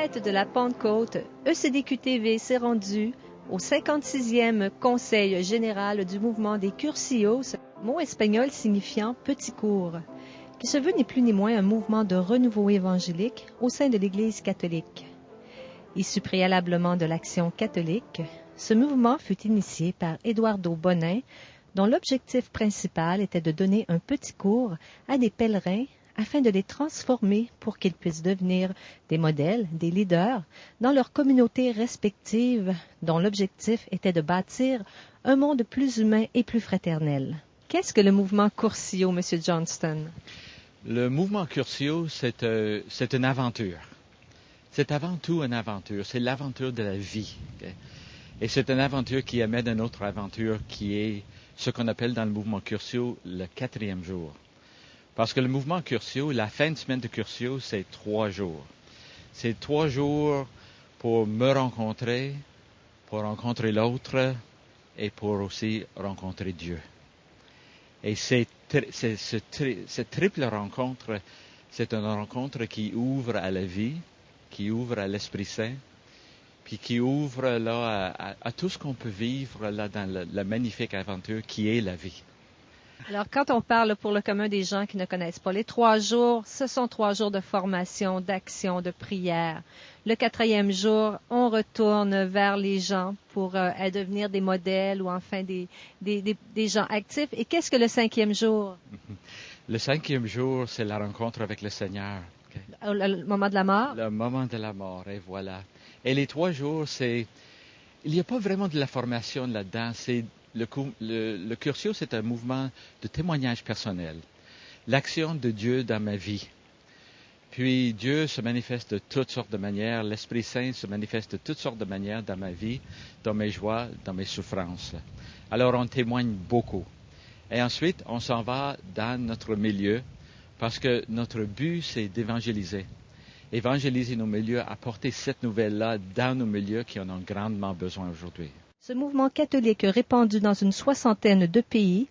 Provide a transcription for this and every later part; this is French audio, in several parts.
fête de la Pentecôte, ECDQ-TV s'est rendu au 56e Conseil général du mouvement des Cursillos, mot espagnol signifiant « petit cours », qui se veut ni plus ni moins un mouvement de renouveau évangélique au sein de l'Église catholique. Issu préalablement de l'Action catholique, ce mouvement fut initié par Eduardo Bonin, dont l'objectif principal était de donner un petit cours à des pèlerins afin de les transformer pour qu'ils puissent devenir des modèles, des leaders dans leurs communautés respectives, dont l'objectif était de bâtir un monde plus humain et plus fraternel. Qu'est-ce que le mouvement Cursillo, M. Johnston? Le mouvement Cursillo, c'est une aventure. C'est avant tout une aventure. C'est l'aventure de la vie. Okay? Et c'est une aventure qui amène une autre aventure qui est ce qu'on appelle dans le mouvement Cursillo le 4e jour. Parce que le mouvement Cursillo, la fin de semaine de Cursillo, c'est 3 jours. C'est 3 jours pour me rencontrer, pour rencontrer l'autre et pour aussi rencontrer Dieu. Et cette triple rencontre, c'est une rencontre qui ouvre à la vie, qui ouvre à l'Esprit Saint, puis qui ouvre là à tout ce qu'on peut vivre là dans la magnifique aventure qui est la vie. Alors, quand on parle pour le commun des gens qui ne connaissent pas, les 3 jours, ce sont 3 jours de formation, d'action, de prière. Le 4e jour, on retourne vers les gens pour devenir des modèles ou enfin des gens actifs. Et qu'est-ce que le 5e jour? Le 5e jour, c'est la rencontre avec le Seigneur. Okay? Le moment de la mort? Le moment de la mort, et voilà. Et les 3 jours, il n'y a pas vraiment de la formation là-dedans. Le Cursillo, c'est un mouvement de témoignage personnel. L'action de Dieu dans ma vie. Puis Dieu se manifeste de toutes sortes de manières. L'Esprit Saint se manifeste de toutes sortes de manières dans ma vie, dans mes joies, dans mes souffrances. Alors on témoigne beaucoup. Et ensuite, on s'en va dans notre milieu parce que notre but, c'est d'évangéliser. Évangéliser nos milieux, apporter cette nouvelle-là dans nos milieux qui en ont grandement besoin aujourd'hui. Ce mouvement catholique répandu dans une 60aine de pays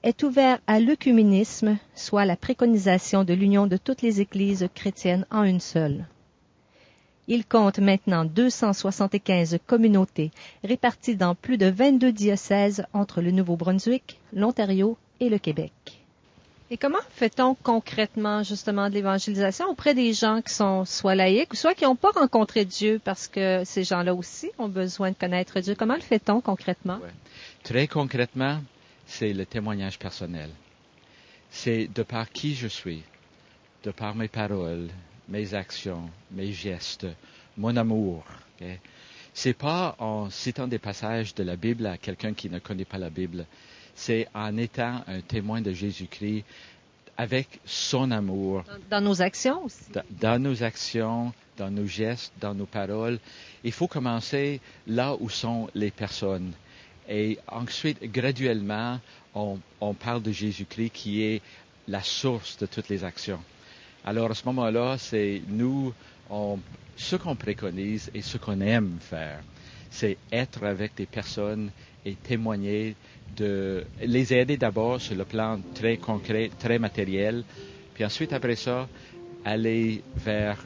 est ouvert à l'œcuménisme, soit la préconisation de l'union de toutes les églises chrétiennes en une seule. Il compte maintenant 275 communautés réparties dans plus de 22 diocèses entre le Nouveau-Brunswick, l'Ontario et le Québec. Et comment fait-on concrètement justement de l'évangélisation auprès des gens qui sont soit laïcs ou soit qui n'ont pas rencontré Dieu parce que ces gens-là aussi ont besoin de connaître Dieu? Comment le fait-on concrètement? Ouais. Très concrètement, c'est le témoignage personnel. C'est de par qui je suis, de par mes paroles, mes actions, mes gestes, mon amour. Okay? C'est pas en citant des passages de la Bible à quelqu'un qui ne connaît pas la Bible. C'est en étant un témoin de Jésus-Christ avec son amour. Dans nos actions aussi. Dans nos actions, dans nos gestes, dans nos paroles. Il faut commencer là où sont les personnes. Et ensuite, graduellement, on parle de Jésus-Christ qui est la source de toutes les actions. Alors, à ce moment-là, c'est nous, ce qu'on préconise et ce qu'on aime faire, c'est être avec des personnes et témoigner, les aider d'abord sur le plan très concret, très matériel, puis ensuite, après ça, aller vers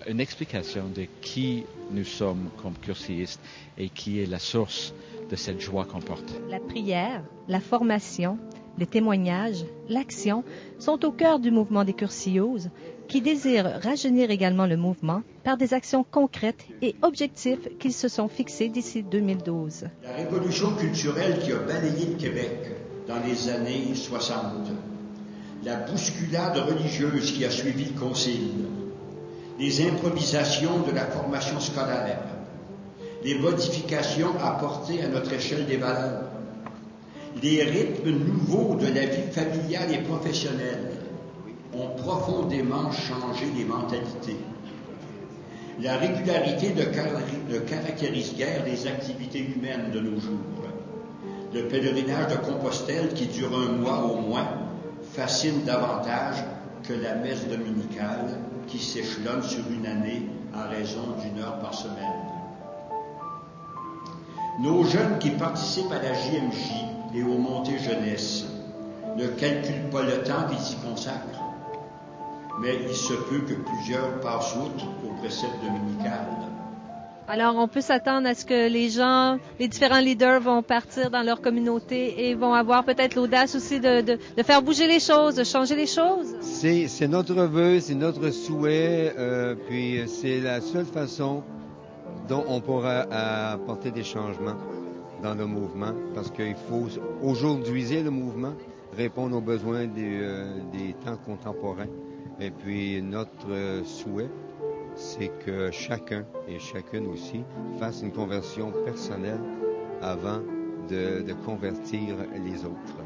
une explication de qui nous sommes comme cursillistes et qui est la source de cette joie qu'on porte. La prière, la formation, les témoignages, l'action sont au cœur du mouvement des Cursillos qui désirent rajeunir également le mouvement par des actions concrètes et objectifs qu'ils se sont fixés d'ici 2012. La révolution culturelle qui a balayé le Québec dans les années 60, la bousculade religieuse qui a suivi le concile, les improvisations de la formation scolaire, les modifications apportées à notre échelle des valeurs, les rythmes nouveaux de la vie familiale et professionnelle ont profondément changé les mentalités. La régularité ne caractérise guère les activités humaines de nos jours. Le pèlerinage de Compostelle, qui dure 1 mois au moins, fascine davantage que la messe dominicale, qui s'échelonne sur une année à raison d'1 heure par semaine. Nos jeunes qui participent à la JMJ et aux montées jeunesse ne calculent pas le temps qu'ils y consacrent. mais il se peut que plusieurs passent outre au précepte dominical. Alors, on peut s'attendre à ce que les différents leaders vont partir dans leur communauté et vont avoir peut-être l'audace aussi de faire bouger les choses, de changer les choses. C'est notre vœu, c'est notre souhait, puis c'est la seule façon dont on pourra apporter des changements dans le mouvement, parce qu'il faut aujourd'hui le mouvement, répondre aux besoins des temps contemporains. Et puis notre souhait, c'est que chacun et chacune aussi fasse une conversion personnelle avant de convertir les autres.